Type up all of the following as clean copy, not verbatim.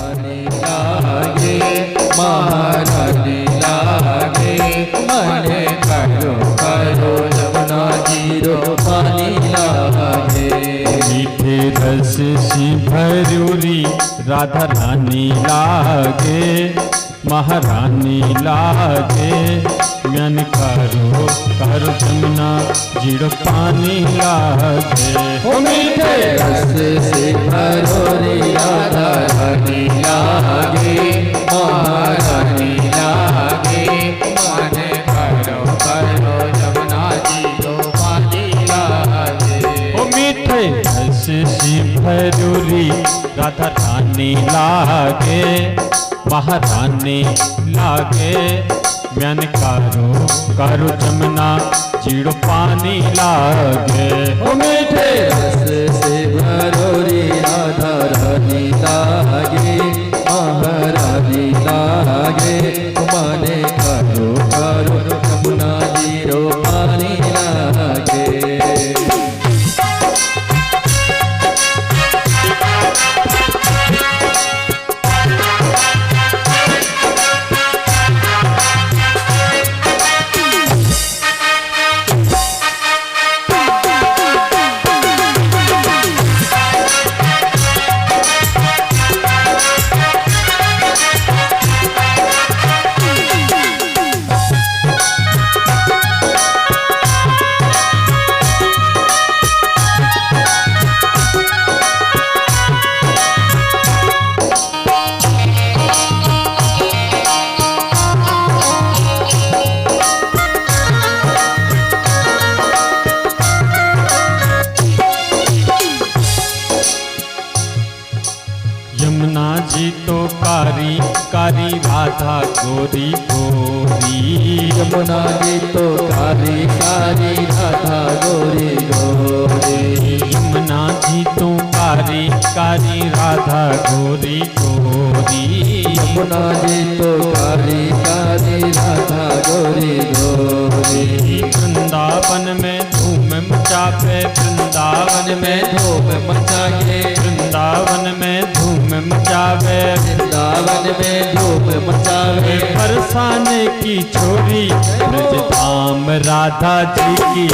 रानी लागे महारानी लागे मने करो करो जमुना जीरो पानी लागे मीठे रस सी भरूरी राधा रानी लागे महारानी लागे मन करो करो जमुना जीरो पानी लागे ओ मीठे रस से भरोरी राधा रानी लागे महारानी लागे मने करो करो जमुना जीरो पानी लागे ओ मीठे रस सी भरूरी राधा रानी लागे महारानी लागे मन करो करो जमुना जीरो पानी लागे ओ मीठे रस से भरोरी राधा रानी लागे महारानी लागे मने करो करो जमुना जीरो पानी लागे यमुना जी तो कारी कारी राधा गोरी गोरी यमुना जी तो कारी कारी राधा गोरी गोरी यमुना जी तो कारी कारी राधा गोरी गोरी यमुना जी तो कारी कारी राधा गोरी गोरी वृंदावन में धूम मचावे वृंदावन में धूम मचाए वृंदावन में धूम मचावे वृंदावन में धूम मचावे बरसाने की छोरी ब्रजधाम राधा जी की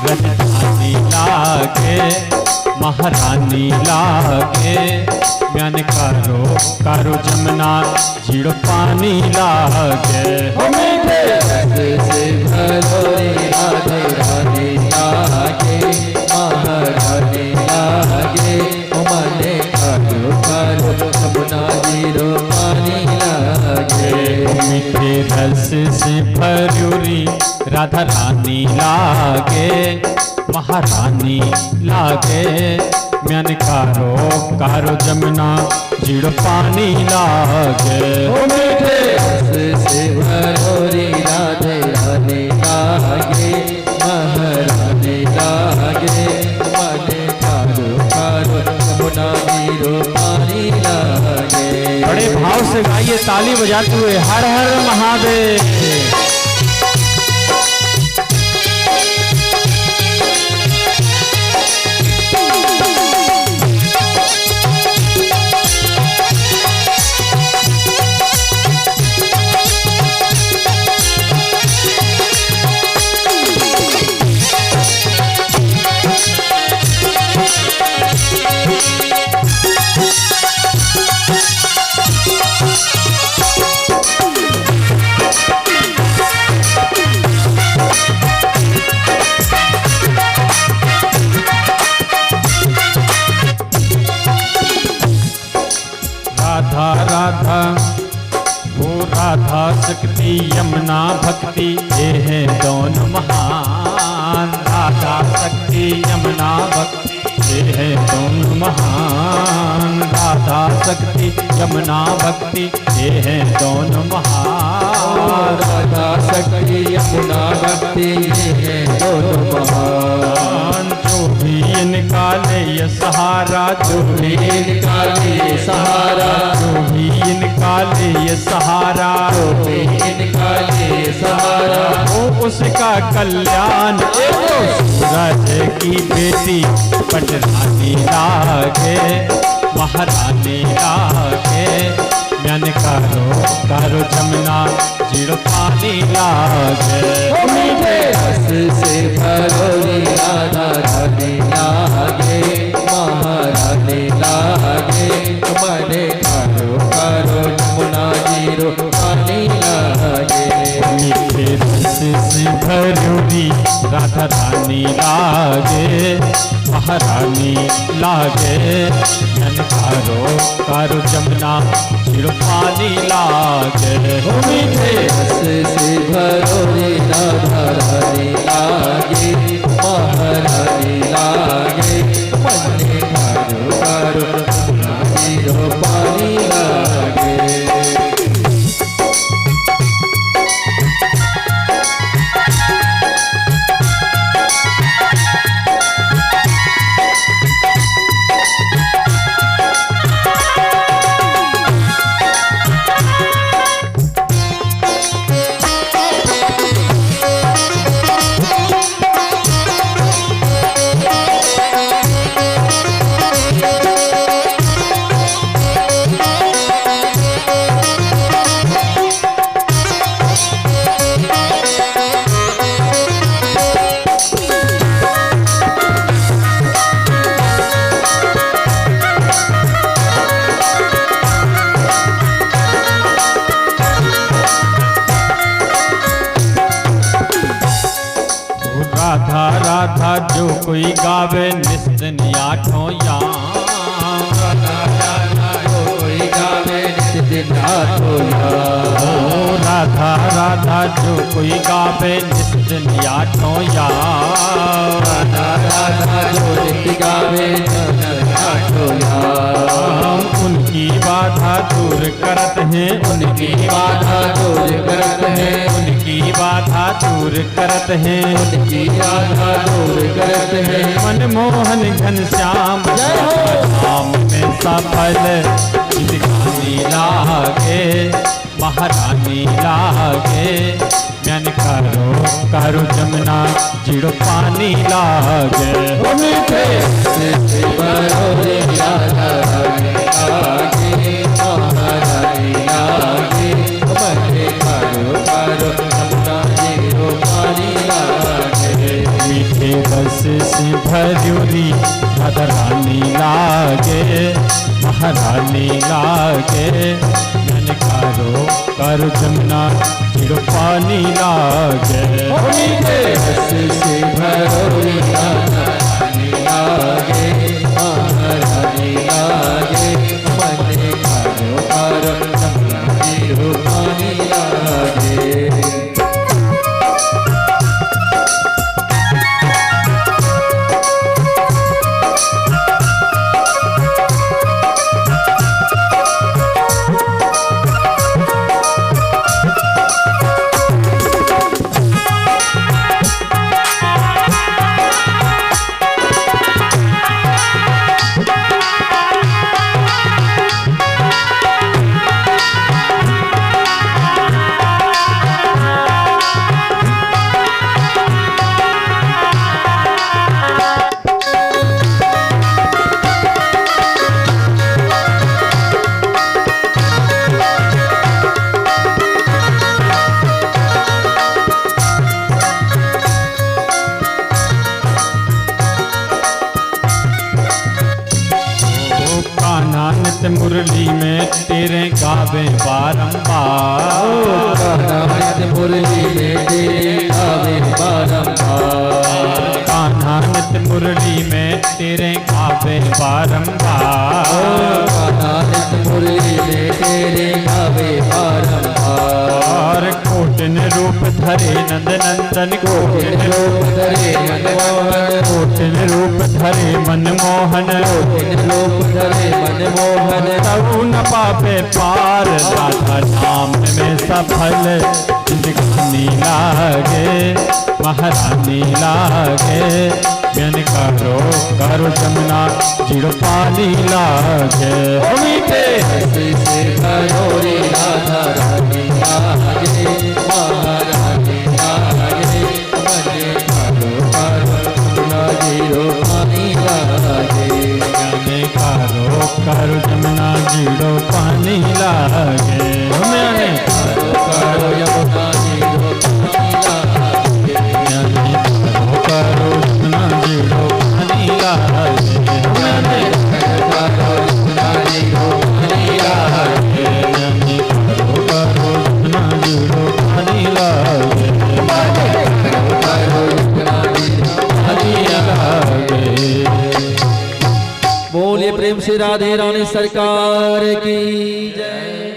राजधानी लागे महारानी लागे मन करो करो जमुना जीरो पानी लागे ओ मीठे रस से भरोरी राधे रानी लागे महारानी लागे ओ मने करो करो जमुना जीरो पानी लागे मीठे रस से भरूरी राधा रानी लागे महारानी लागे मन करो जमुना जीरो पानी लागे ओ मीठे रस से भरोरी राधे रानी लागे महारानी लागे मने करो करो जमुना जीरो पानी लागे बड़े भाव से गाइए ताली बजाते हुए हर हर महादेव। राधा राधा वो राधा शक्ति यमुना भक्ति ये है दोनों महान राधा शक्ति यमुना भक्ति ये है दोनों महान राधा शक्ति यमुना भक्ति ये है दोनों महान राधा शक्ति यमुना भक्ति ये है दोनों महान जो भी इनका ले ये सहारा जो भी इनका ले सहारा जो भी इनका ले ये सहारा जो भी इनका ले सहारा वो उसका कल्याण सूरज की बेटी पटरानी लागे महारानी लागे मन करो जमुना जीरो पानी लागे मीठे रस से भरोरी राधा रानी लागे महारानी लागे मन करो जमुना जीरो पानी लागे मीठे रस से भरोरी राधा रानी लागे महारानी लागे मन करो जमुना जीरो पानी लागे मीठे रस से भरोरी राधा रानी लागे महारानी लागे मन करो जमुना जीरो पानी लागे राधा राधा जो कोई गावे निस्दिन आठों याम कोई गावे नित दिन आठों याम राधा राधा जो कोई गावे निस्दिन आठों याम राधा राधा जो नित गावे नित आठों याम उनकी बाधा दूर करत हैं उनकी बाधा दूर करत है उनकी बाधा दूर करत हैं उनकी बाधा दूर करत है मनमोहन घनश्याम नाम में सफल जिंदगानी लागे महारानी लागे मन करो जमुना जीरो पानी लागे मीठे से भरोरे राधा रानी लागे महारानी लागे मन करो जमुना जीरो पानी लागे मीठे रस से भरोरी राधा रानी लागे महारानी लागे मन करो जमुना जीरो पानी लागे मीठे रस से भरोरे राधा रानी लागे महारानी लागे मन करो जमुना जीरो पानी लागे मुरली में तेरे गावे बारंबार मुरली में तेरे गावे बारंबार कान्हा नित मुरली में तेरे गावे बारंबार कान्हा नित मुरली में तेरे गावे बारंबार कोटिन रूप धरे नंद नंदन कोटिन रूप धरे मनमोहन कोटिन रूप धरे मनमोहन कोटिन रूप धरे मनमोहन तऊ न पापे पार राधा नाम में सफल जिंदगानी लागे महारानी लागे मन करो जमुना जीरो पानी लागे मीठे से भरोरी राधा रानी लागे महारानी लागे मन करो जमुना जीरो पानी लागे मन करो पानी लागे मैंने करो यमुना जीरो पानी लागे मैंने करो यमुना जीरो पानी लागे मैंने करो यमुना जीरो पानी लागे मैंने करो यमुना जीरो पानी लागे करो यमुना जीरो पानी लागे। बोलिए प्रेम से राधे रानी सरकार की जय।